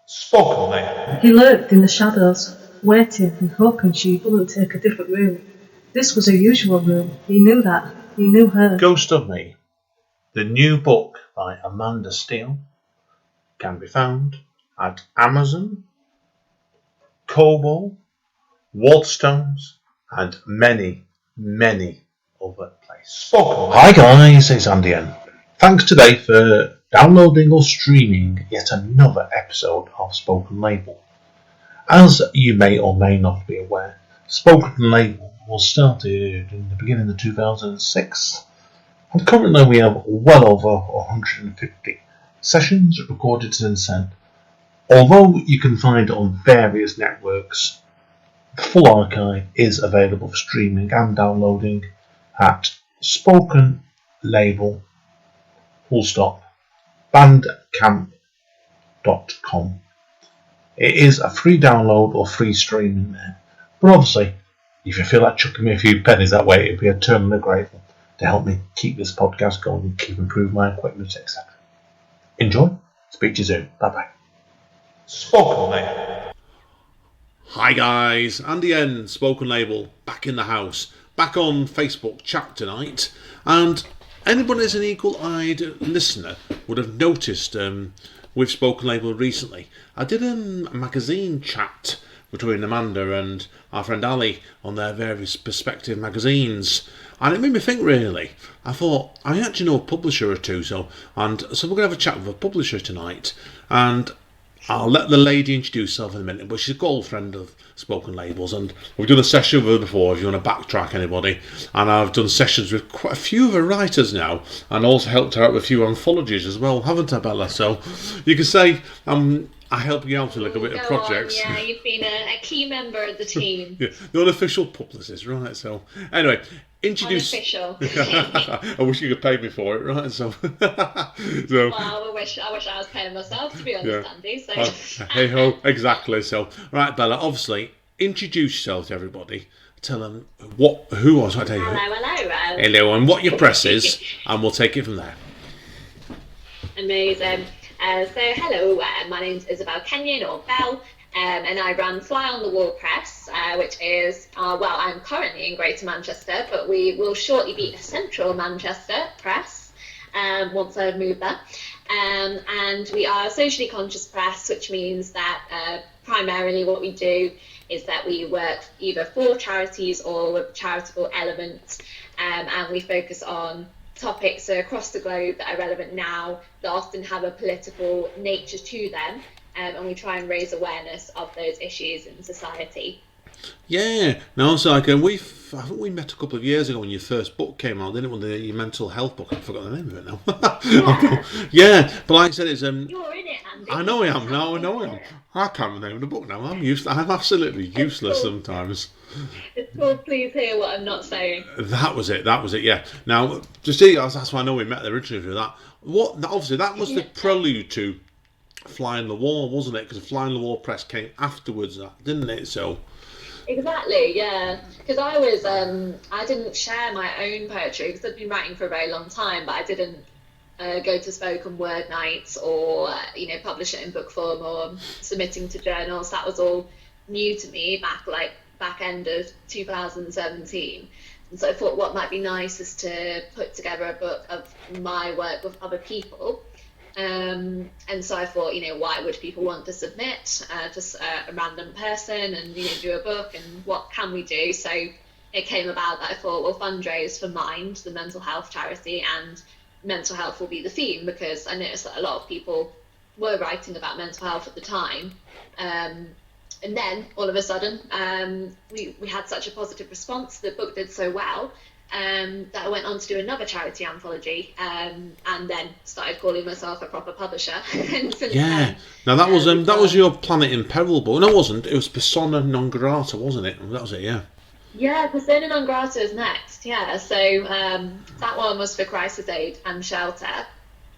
Spoken Label. He lurked in the shadows, waiting and hoping she wouldn't take a different route. This was her usual room. He knew that. He knew her. Ghost of Me, the new book by Amanda Steele, can be found at Amazon, Kobo, Waterstones, and many, many other places. Hi guys, it's Andy N. Thanks today for downloading or streaming yet another episode of Spoken Label. As you may or may not be aware, Spoken Label was started in the beginning of 2006, and currently we have well over 150 sessions recorded since then. Although you can find it on various networks, the full archive is available for streaming and downloading at spokenlabel.bandcamp.com. It is a free download or free streaming there, but obviously, if you feel like chucking me a few pennies that way, it'd be eternally grateful to help me keep this podcast going and keep improving my equipment, etc. Enjoy. Speak to you soon. Bye bye. Spoken Label. Hi guys, Andy N, Spoken Label, back in the house, back on Facebook chat tonight, and anyone who's an eagle-eyed listener would have noticed with Spoken Label recently, I did a magazine chat between Amanda and our friend Ali on their various perspective magazines, and it made me think really. I thought, I actually know a publisher or two, so we're going to have a chat with a publisher tonight, and I'll let the lady introduce herself in a minute, but she's a gold friend of Spoken Labels, and we've done a session with her before, if you want to backtrack anybody, and I've done sessions with quite a few of her writers now, and also helped her out with a few anthologies as well, haven't I, Bella? So you can say I help you out with a little bit of projects. Yeah, you've been a key member of the team. Yeah, the unofficial publicist, right? So anyway, introduce. Unofficial. I wish you could pay me for it, right? So, Well, I wish I was paying myself, to be honest, Andy. So. Hey ho, exactly. So, right, Bella. Obviously, introduce yourself to everybody. Tell them who was. I tell you. Hello, and what your press is, and we'll take it from there. Amazing. So, hello. My name's Belle Kenyon, or Belle. And I run Fly on the Wall Press, which is, I'm currently in Greater Manchester, but we will shortly be a Central Manchester press once I've moved there. And we are a socially conscious press, which means that primarily what we do is that we work either for charities or with charitable elements, and we focus on topics across the globe that are relevant now, that often have a political nature to them. And we try and raise awareness of those issues in society. Yeah, no, it's like I think we met a couple of years ago when your first book came out, didn't it? Your mental health book. I forgot the name of it now. Yeah, but like I said, it's You're in it, Andy. I know I am. No, I know I am. I can't remember the name of the book now. I'm absolutely useless sometimes. It's called Please Hear What I'm Not Saying. That was it. Yeah. Now, just see, that's why I know we met originally through that. Obviously, that was the prelude to Fly on the Wall, wasn't it? Because Fly on the Wall Press came afterwards, didn't it? So exactly, yeah. Because I was, I didn't share my own poetry because I'd been writing for a very long time, but I didn't go to spoken word nights or publish it in book form or submitting to journals. That was all new to me back end of 2017. And so I thought what might be nice is to put together a book of my work with other people. And so I thought, why would people want to submit just a random person and do a book, and what can we do? So it came about that I thought, well, fundraise for Mind, the mental health charity, and mental health will be the theme, because I noticed that a lot of people were writing about mental health at the time. And then all of a sudden we had such a positive response. The book did so well that I went on to do another charity anthology, and then started calling myself a proper publisher. Yeah. Now that was your Planet in Peril book. No, it wasn't. It was Persona Non Grata, wasn't it? That was it. Yeah. Yeah, Persona Non Grata is next. Yeah. So that one was for crisis aid and shelter,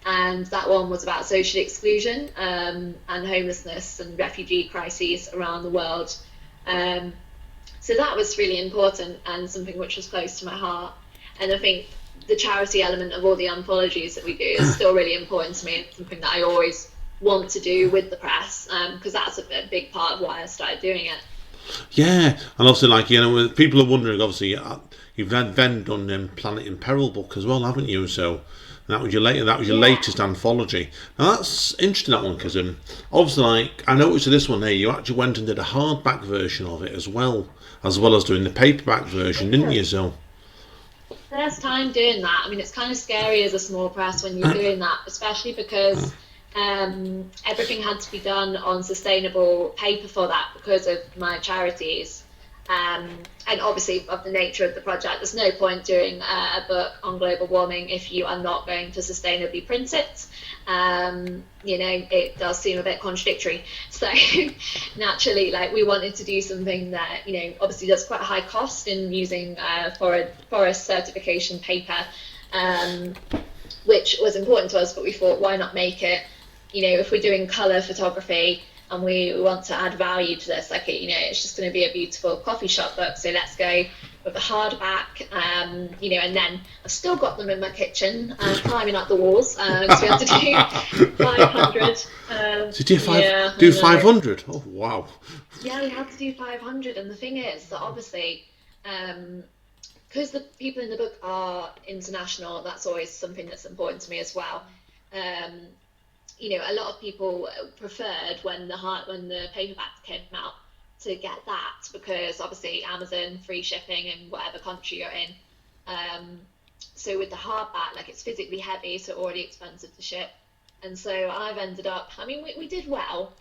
and that one was about social exclusion and homelessness and refugee crises around the world. So that was really important and something which was close to my heart. And I think the charity element of all the anthologies that we do is still really important to me. It's something that I always want to do with the press, because that's a big part of why I started doing it. Yeah, and also like people are wondering. Obviously, you've then done Planet in Peril book as well, haven't you? So that was your latest anthology. Now that's interesting, that one, because obviously, like, I noticed this one here, you actually went and did a hardback version of it as well as doing the paperback version, didn't you? So First time doing that. I mean, it's kind of scary as a small press when you're doing that, especially because everything had to be done on sustainable paper for that because of my charities. And obviously, of the nature of the project, there's no point doing a book on global warming if you are not going to sustainably print it. It does seem a bit contradictory. So naturally, like, we wanted to do something that, obviously there's quite a high cost in using forest certification paper, which was important to us, but we thought, why not make it, if we're doing colour photography, and we want to add value to this, like, it's just going to be a beautiful coffee shop book, so let's go with a hardback, and then I've still got them in my kitchen, climbing up the walls, so we had to do 500. Did you do 500? Oh, wow. Yeah, we had to do 500, and the thing is that obviously, because the people in the book are international, that's always something that's important to me as well. A lot of people preferred when the paperback came out to get that, because obviously Amazon, free shipping in whatever country you're in. So with the hardback, like, it's physically heavy, so already expensive to ship. And so I've ended up, I mean, we did well,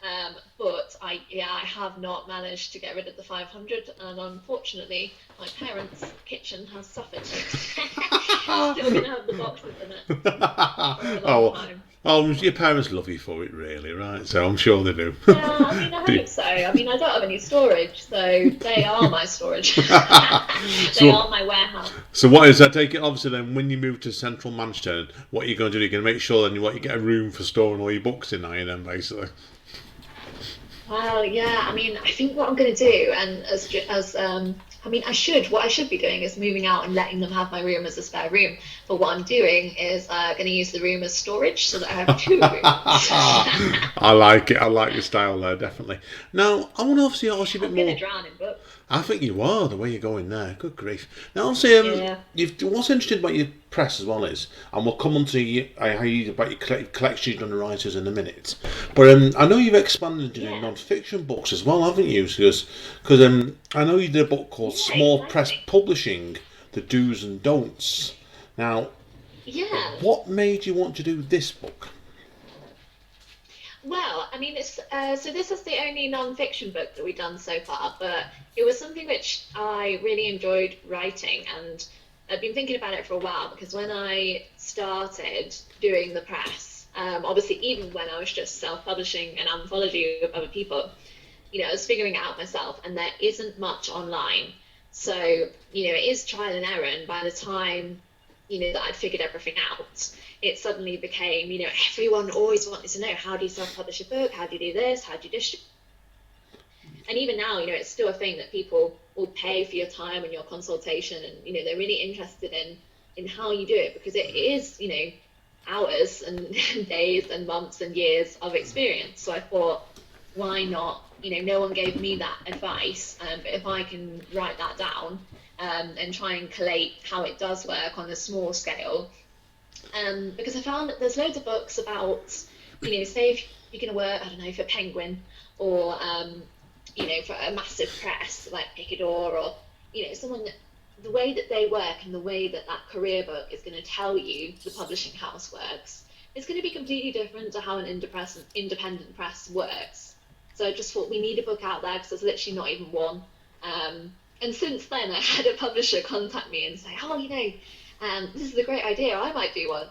but I have not managed to get rid of the 500, and unfortunately, my parents' kitchen has suffered. Still going to have the boxes in it for a long time. Oh, your parents love you for it, really, right? So I'm sure they do. Yeah, I mean, I hope so. I mean, I don't have any storage, so they are my storage. They are my warehouse. So what is that? Take it, obviously, then, when you move to central Manchester, what are you going to do? You're going to make sure then you get a room for storing all your books in, are you, then, basically? Well, yeah, I mean, I think what I'm going to do, and what I should be doing is moving out and letting them have my room as a spare room. But what I'm doing is going to use the room as storage, so that I have 2 rooms. I like it. I like your style there, definitely. Now, I want to obviously ask you a bit more. I'm going to drown in books. I think you are, the way you're going there. Good grief. Now, obviously, what's interesting about your press as well is, and we'll come on to about your collection of writers in a minute, but I know you've expanded into non-fiction books as well, haven't you? Because I know you did a book called Small Press Publishing, The Do's and Don'ts. Now, what made you want to do this book? Well, I mean, it's so this is the only non-fiction book that we've done so far, but it was something which I really enjoyed writing, and I've been thinking about it for a while, because when I started doing the press, obviously even when I was just self-publishing an anthology with other people, I was figuring it out myself, and there isn't much online. So, it is trial and error, and by the time, that I'd figured everything out, it suddenly became, everyone always wanted to know, how do you self-publish a book? How do you do this? How do you distribute? And even now, it's still a thing that people will pay for your time and your consultation, and, they're really interested in how you do it, because it is, hours and days and months and years of experience. So I thought, why not? No one gave me that advice, but if I can write that down and try and collate how it does work on a small scale, because I found that there's loads of books about, say if you're going to work, I don't know, for Penguin, or for a massive press like Picador, or someone that, the way that they work and the way that career book is going to tell you the publishing house works, it's going to be completely different to how an independent press works. So I just thought, we need a book out there, because there's literally not even one. And since then, I had a publisher contact me and say, this is a great idea, I might do one.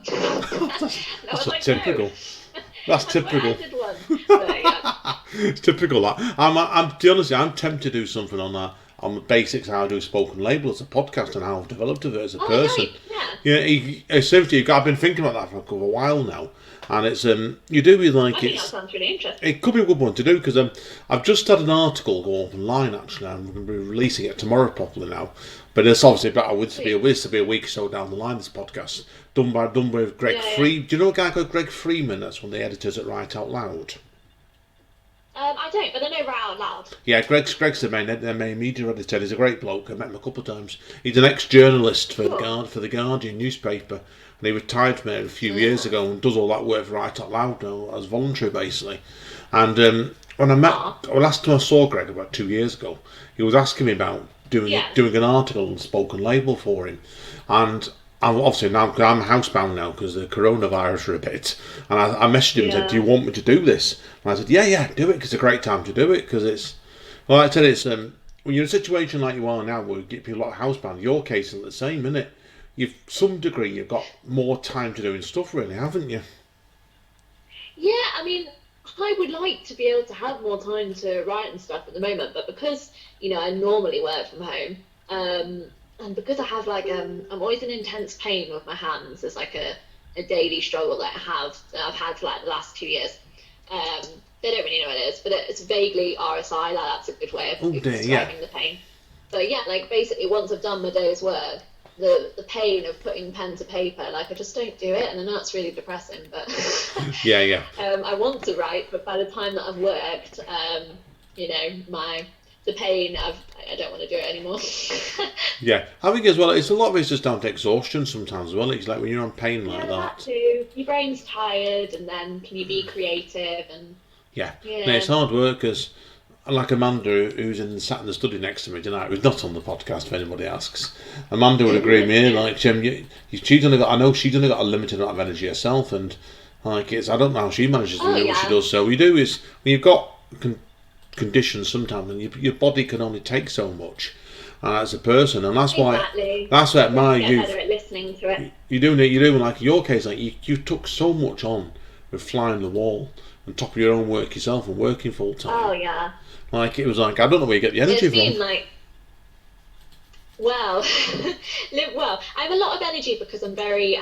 That's typical. No. That's typical. I did one. So, yeah. It's typical, that. To be honest, I'm tempted to do something on that, on the basics how I do spoken label as a podcast, and how I've developed it as a person. Right. Yeah. Seriously, I've been thinking about that for a while now, And it's you do be like I think that it's. sounds really interesting. It could be a good one to do because I've just had an article go up online actually. I'm going to be releasing it tomorrow properly now, but it's obviously about this to be a week or so down the line. This podcast done with Greg Free. Do you know a guy called Greg Freeman? That's one of the editors at Write Out Loud. I don't, but I know Write Out Loud. Yeah, Greg's the main media editor. He's a great bloke. I met him a couple of times. He's an ex-journalist for the Guardian newspaper, and he retired from it a few years ago and does all that work for Write Out Loud now as voluntary, basically. And when last time I saw Greg about 2 years ago, he was asking me about doing an article on Spoken Label for him, and I'm obviously now I'm housebound now because of the coronavirus for a bit, and I messaged him and said, "Do you want me to do this?" And I said, "Yeah, do it because it's a great time to do it because it's." Well, like I said, it's when you're in a situation like you are now, where you get people a lot of housebound. Your case is the same, isn't it? You've some degree you've got more time to doing stuff, really, haven't you? Yeah, I mean, I would like to be able to have more time to write and stuff at the moment, but because I normally work from home, and because I have I'm always in intense pain with my hands. It's like a daily struggle that I've had for like the last 2 years. They don't really know what it is, but it's vaguely RSI. That's a good way of describing the pain. But yeah, basically once I've done my day's work, the pain of putting pen to paper, I just don't do it, and I know it's really depressing, but yeah. I want to write, but by the time that I've worked, the pain, I don't want to do it anymore. Yeah, I think as well, it's a lot of it's just down to exhaustion sometimes as well. It's like when you're on pain like that. That too. Your brain's tired, and then can you be creative? And no, it's hard work because, like Amanda, who's sat in the study next to me tonight, who's not on the podcast if anybody asks. Amanda would agree with me. She's only got a limited amount of energy herself, and I don't know how she manages to do what she does. So what you do is when you've got conditions sometimes, and your body can only take so much as a person, and that's why my youth. Better at listening to it. You do, like in your case, you took so much on with flying the wall on top of your own work yourself and working full time. Oh yeah. It was I don't know where you get the energy from. Well, I have a lot of energy because I'm very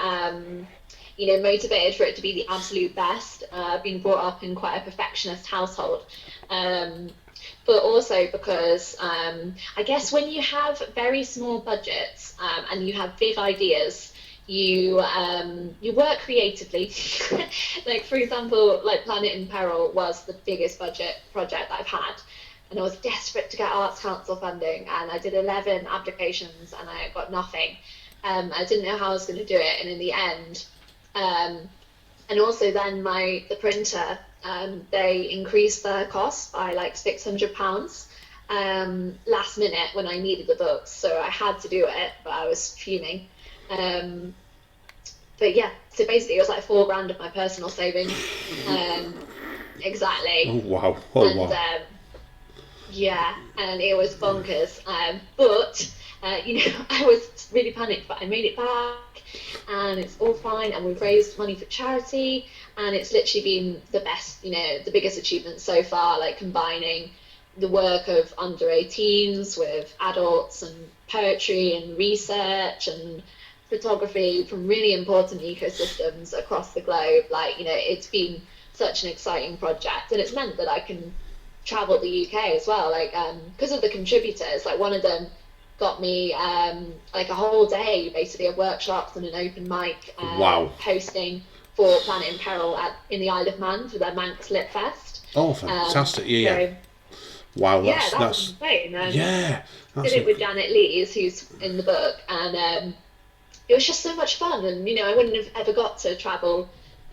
motivated for it to be the absolute best. I've been brought up in quite a perfectionist household. But also because I guess when you have very small budgets and you have big ideas, you work creatively. For example, Planet in Peril was the biggest budget project that I've had, and I was desperate to get Arts Council funding, and I did 11 applications and I got nothing. I didn't know how I was going to do it, and in the end, and also then the printer, they increased their cost by £600 last minute when I needed the books, so I had to do it, but I was fuming. But yeah, so basically it was $4,000 of my personal savings. Exactly. Oh wow! Wow. Yeah, and it was bonkers. But I was really panicked, but I made it back, and it's all fine, and we've raised money for charity, and it's literally been the best, the biggest achievement so far, combining the work of under 18s with adults and poetry and research and photography from really important ecosystems across the globe. It's been such an exciting project, and it's meant that I can travel the UK as well, because of the contributors. One of them got me a whole day basically of workshops and an open mic hosting for Planet in Peril in the Isle of Man for their Manx Lit Fest. Oh, fantastic! So, wow, that's insane. Yeah, did it with Janet Lees, who's in the book, and it was just so much fun. And I wouldn't have ever got to travel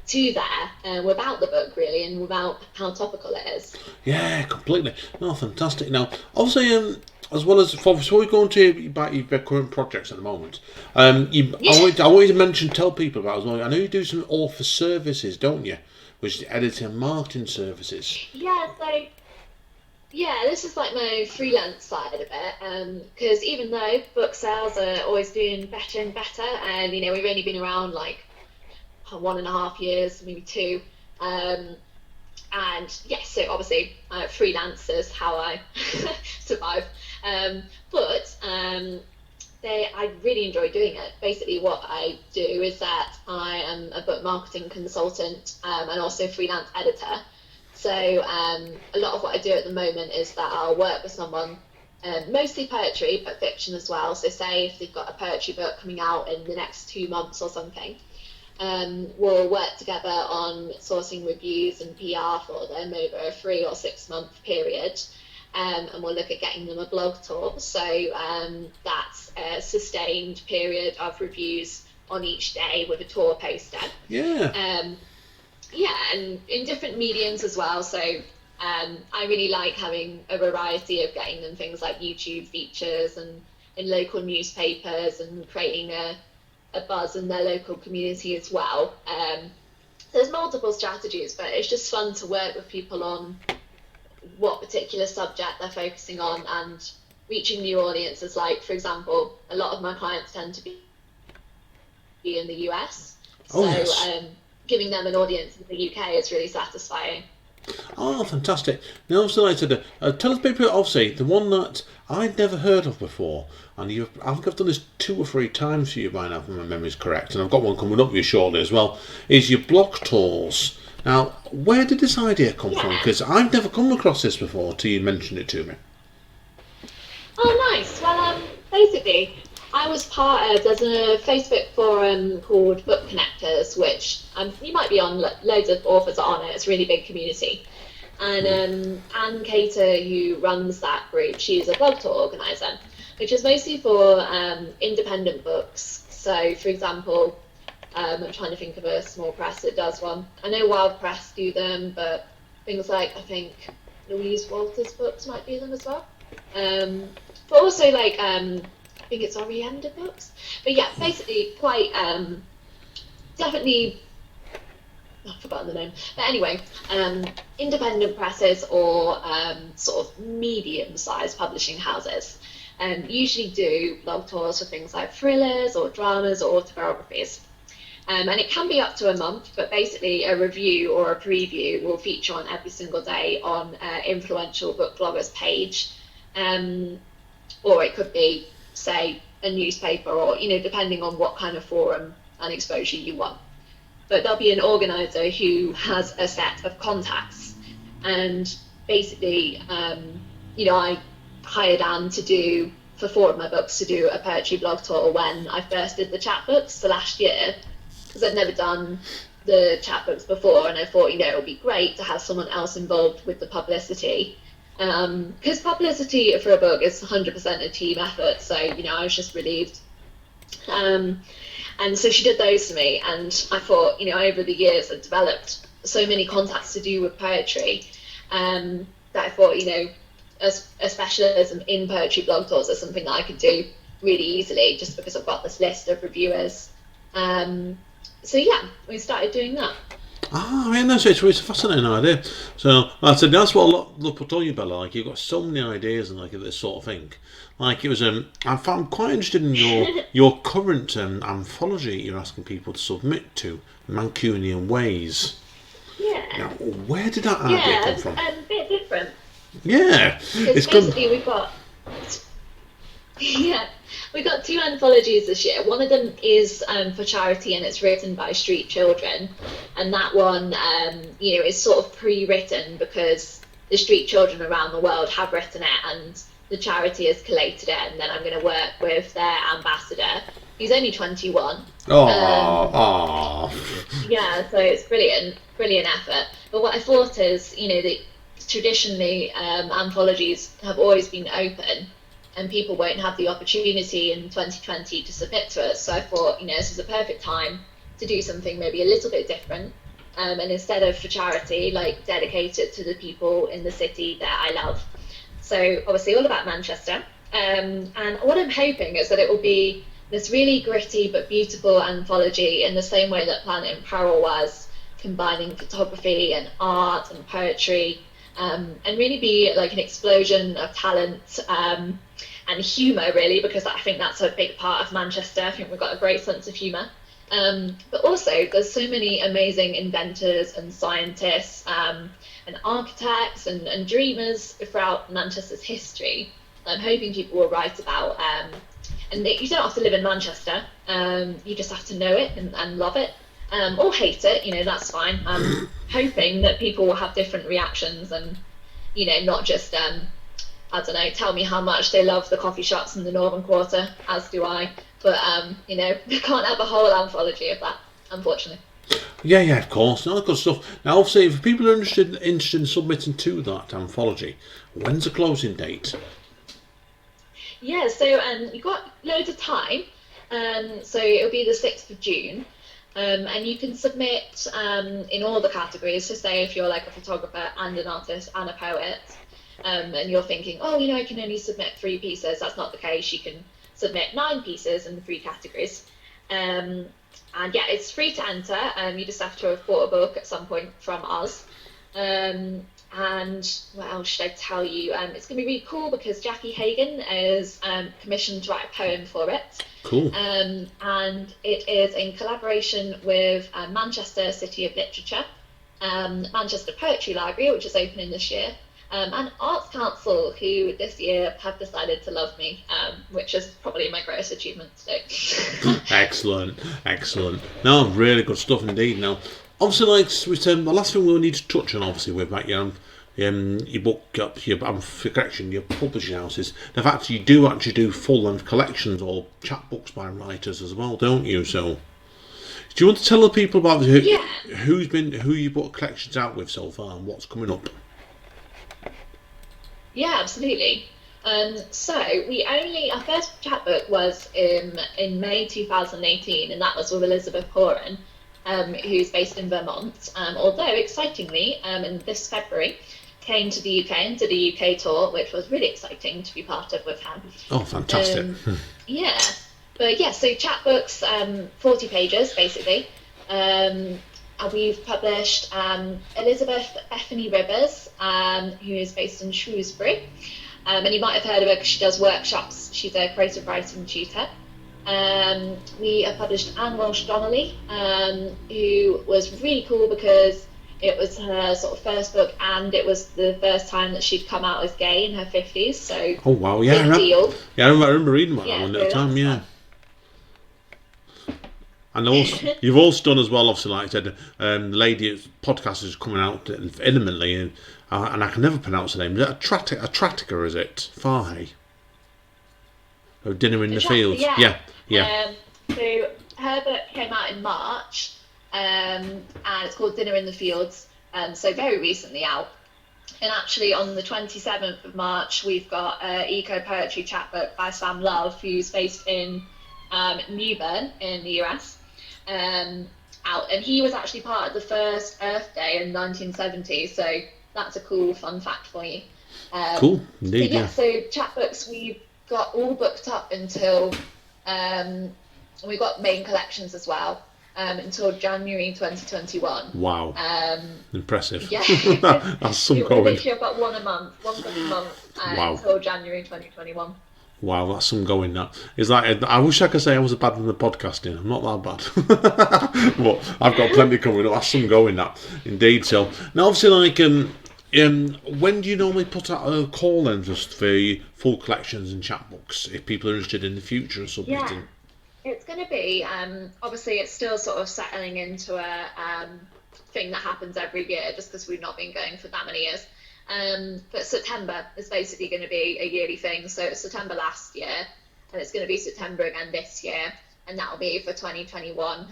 to there without the book, really, and without how topical it is. Yeah, completely. No, fantastic. Now, obviously, as well as before we go into about your current projects at the moment, I want you to tell people about as well. I know you do some author services, don't you? Which is editing and marketing services. Yeah, so this is my freelance side of it, because even though book sales are always doing better and better, and we've only been around 1.5 years, maybe 2, and yes, so obviously freelance is how I survive, but I really enjoy doing it. Basically, what I do is that I am a book marketing consultant and also freelance editor. So a lot of what I do at the moment is that I'll work with someone, mostly poetry, but fiction as well. So say if they've got a poetry book coming out in the next 2 months or something, we'll work together on sourcing reviews and PR for them over a 3 or 6 month period. And we'll look at getting them a blog tour. So that's a sustained period of reviews on each day with a tour poster. Yeah. Yeah, and in different mediums as well. So I really like having a variety of getting them things like YouTube features and in local newspapers and creating a buzz in their local community as well. There's multiple strategies, but it's just fun to work with people on what particular subject they're focusing on and reaching new audiences. Like, for example, a lot of my clients tend to be in the US. So yes. Giving them an audience in the UK is really satisfying. Oh, fantastic. Now, so I said, tell us about, obviously, the one that I'd never heard of before, and I think I've done this 2 or 3 times for you by now, if my memory's correct, and I've got one coming up for you shortly as well, is your block tours. Now, where did this idea come from? Because I've never come across this before till you mentioned it to me. Oh, nice. Well, basically, I was there's a Facebook forum called Book Connectors, which you might be on, loads of authors are on it, it's a really big community. And Anne Cater, who runs that group, she's a blog tour organiser, which is mostly for independent books. So, for example, I'm trying to think of a small press that does one. I know Wild Press do them, but things like, I think, Louise Walters' books might do them as well. But also, like, I think it's Orienda Books. But yeah, basically quite, definitely, I've forgotten the name. But anyway, independent presses or sort of medium-sized publishing houses usually do blog tours for things like thrillers or dramas or autobiographies. And it can be up to a month, but basically a review or a preview will feature on every single day on influential book bloggers page. Or it could be, say, a newspaper or, depending on what kind of forum and exposure you want. But there'll be an organizer who has a set of contacts. And basically, I hired Anne for 4 of my books, to do a poetry blog tour when I first did the chapbooks last year, because I'd never done the chapbooks before, and I thought, it would be great to have someone else involved with the publicity. Because publicity for a book is 100% a team effort, so, I was just relieved. And so she did those for me, and I thought, over the years I've developed so many contacts to do with poetry, that I thought, a specialism in poetry blog tours is something that I could do really easily, just because I've got this list of reviewers. So yeah, we started doing that. Ah, yeah, it's a fascinating idea. So, I said that's what a lot of people tell you, Bella. Like, you've got so many ideas and like this sort of thing. Like, it was I'm quite interested in your current anthology you're asking people to submit to, Mancunian Ways. Yeah. Now, where did that idea come from? A bit different. Yeah, because basically we've got we've got 2 anthologies this year. One of them is for charity, and it's written by street children, and that one is sort of pre-written because the street children around the world have written it, and the charity has collated it, and then I'm going to work with their ambassador, who's only 21. Yeah, so it's brilliant effort. But what I thought is, traditionally anthologies have always been open, and people won't have the opportunity in 2020 to submit to us. So I thought, this is a perfect time to do something maybe a little bit different, and instead of for charity, like, dedicate it to the people in the city that I love. So obviously all about Manchester, and what I'm hoping is that it will be this really gritty but beautiful anthology in the same way that Planet in Peril was, combining photography and art and poetry, and really be like an explosion of talent and humour, really, because I think that's a big part of Manchester. I think we've got a great sense of humour. But also, there's so many amazing inventors and scientists and architects and dreamers throughout Manchester's history. I'm hoping people will write about And you don't have to live in Manchester. You just have to know it and love it, or hate it. That's fine. I'm hoping that people will have different reactions and not just I don't know, tell me how much they love the coffee shops in the Northern Quarter, as do I. But we can't have a whole anthology of that, unfortunately. Yeah, of course. No, good stuff. Now, obviously, if people are interested in submitting to that anthology, when's the closing date? Yeah, so you've got loads of time. So it'll be the 6th of June. And you can submit in all the categories. So say if you're like a photographer and an artist and a poet, and you're thinking, oh, I can only submit 3 pieces. That's not the case. You can submit 9 pieces in the 3 categories. And yeah, it's free to enter. You just have to have bought a book at some point from us. And what else should I tell you? It's going to be really cool because Jackie Hagan is commissioned to write a poem for it. Cool. And it is in collaboration with Manchester City of Literature, Manchester Poetry Library, which is opening this year, and Arts Council, who this year have decided to love me, which is probably my greatest achievement to date. Excellent. No, really good stuff indeed. Now, obviously, like the last thing we'll need to touch on, obviously, with that, your book, your collection, your publishing houses, the fact that you do actually do full-length collections or chapbooks by writers as well, don't you? So, do you want to tell the people about who you put collections out with so far and what's coming up? Yeah, absolutely. So our first chapbook was in May 2018, and that was with Elizabeth Horan, who's based in Vermont. Although excitingly, in this February, came to the UK and did a UK tour, which was really exciting to be part of with her. Oh, fantastic! Yeah, but yeah, so chapbooks, 40 pages basically. And we've published Elizabeth Bethany Rivers, who is based in Shrewsbury. And you might have heard of her because she does workshops. She's a creative writing tutor. We have published Anne Walsh Donnelly, who was really cool because it was her sort of first book and it was the first time that she'd come out as gay in her 50s. So, oh, wow, yeah. Big deal. Yeah, I remember reading about that one at the time, yeah. And also, you've also done as well, obviously, like I said, the lady podcast is coming out imminently, and I can never pronounce the name. Is it Atratica, is it? Fahe? Oh, Dinner in the Fields. Yeah. So her book came out in March, and it's called Dinner in the Fields, so very recently out. And actually on the 27th of March, we've got an eco poetry chapbook by Sam Love, who's based in New Bern in the US. Out, and he was actually part of the first Earth Day in 1970, so that's a cool fun fact for you. Cool, indeed. Yeah, so chapbooks we've got all booked up until we've got main collections as well until January 2021. Wow, impressive. Yeah, that's some going. Literally, I've got one book a month until January 2021. Wow, that's some going. That is like, I wish I could say I was bad in the podcasting. I'm not that bad, but I've got plenty coming up. That's some going. That indeed. So now, obviously, like, when do you normally put out a call then just for full collections and chapbooks if people are interested in the future of submitting? Yeah, it's going to be obviously it's still sort of settling into a thing that happens every year, just because we've not been going for that many years. But September is basically going to be a yearly thing. So it's September last year, and it's going to be September again this year, and that will be for 2021.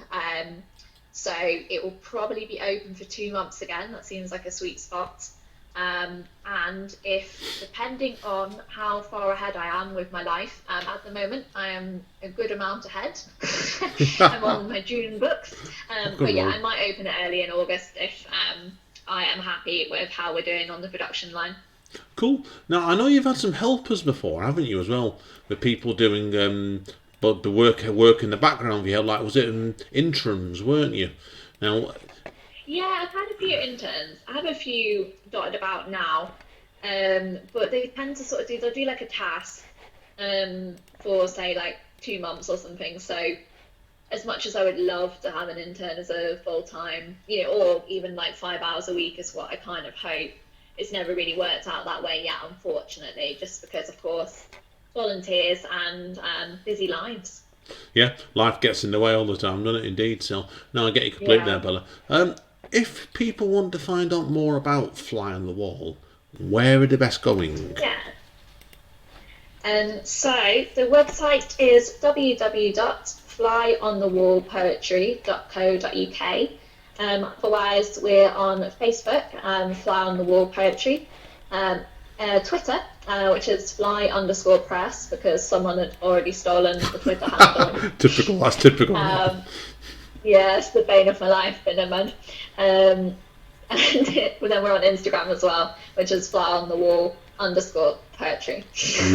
So it will probably be open for 2 months again. That seems like a sweet spot. And if, depending on how far ahead I am with my life, at the moment I am a good amount ahead. I'm on my June books. But yeah, I might open it early in August if I am happy with how we're doing on the production line. Cool. Now, I know you've had some helpers before, haven't you, as well, with people doing but the work in the background. You had, like, was it interims, weren't you? Now, yeah, I've had a few interns. I have a few dotted about now, but they tend to sort of they'll do like a task for, say, like 2 months or something. So as much as I would love to have an intern as a full-time, or even like 5 hours a week is what I kind of hope, it's never really worked out that way yet, unfortunately, just because, of course, volunteers and busy lives. Yeah, life gets in the way all the time, doesn't it? Indeed. So, no, I get you completely there, Bella. If people want to find out more about Fly on the Wall, where are they best going? Yeah. So the website is www.flyonthewallpoetry.co.uk. Otherwise, we're on Facebook, Fly on the Wall Poetry, Twitter, which is fly_press, because someone had already stolen the Twitter handle. Typical, that's typical. Yeah, it's the bane of my life, been a man. And then we're on Instagram as well, which is fly_on_the_wall_poetry.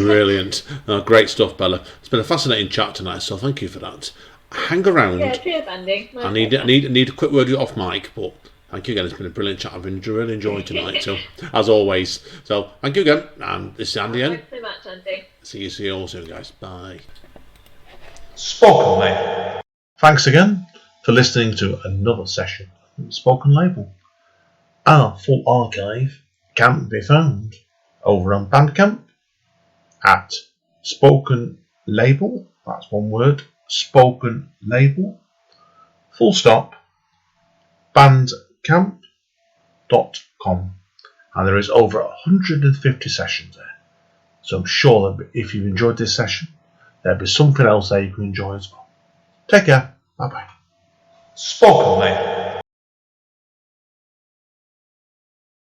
Brilliant. Great stuff, Bella. It's been a fascinating chat tonight, so thank you for that. Hang around. Yeah, cheers, Andy. I need a quick word off mic, but thank you again. It's been a brilliant chat. I've really enjoyed tonight, so as always. So thank you again, and this is Andy N. Thanks so much, Andy. See you all soon, guys. Bye. Spoken Label. Thanks again for listening to another session of Spoken Label. Our full archive can be found over on Bandcamp at Spoken Label. That's one word. Spoken Label. Full stop. Bandcamp.com. And there is over 150 sessions there. So I'm sure that if you've enjoyed this session, there'll be something else there you can enjoy as well. Take care. Bye bye. Spoken Label.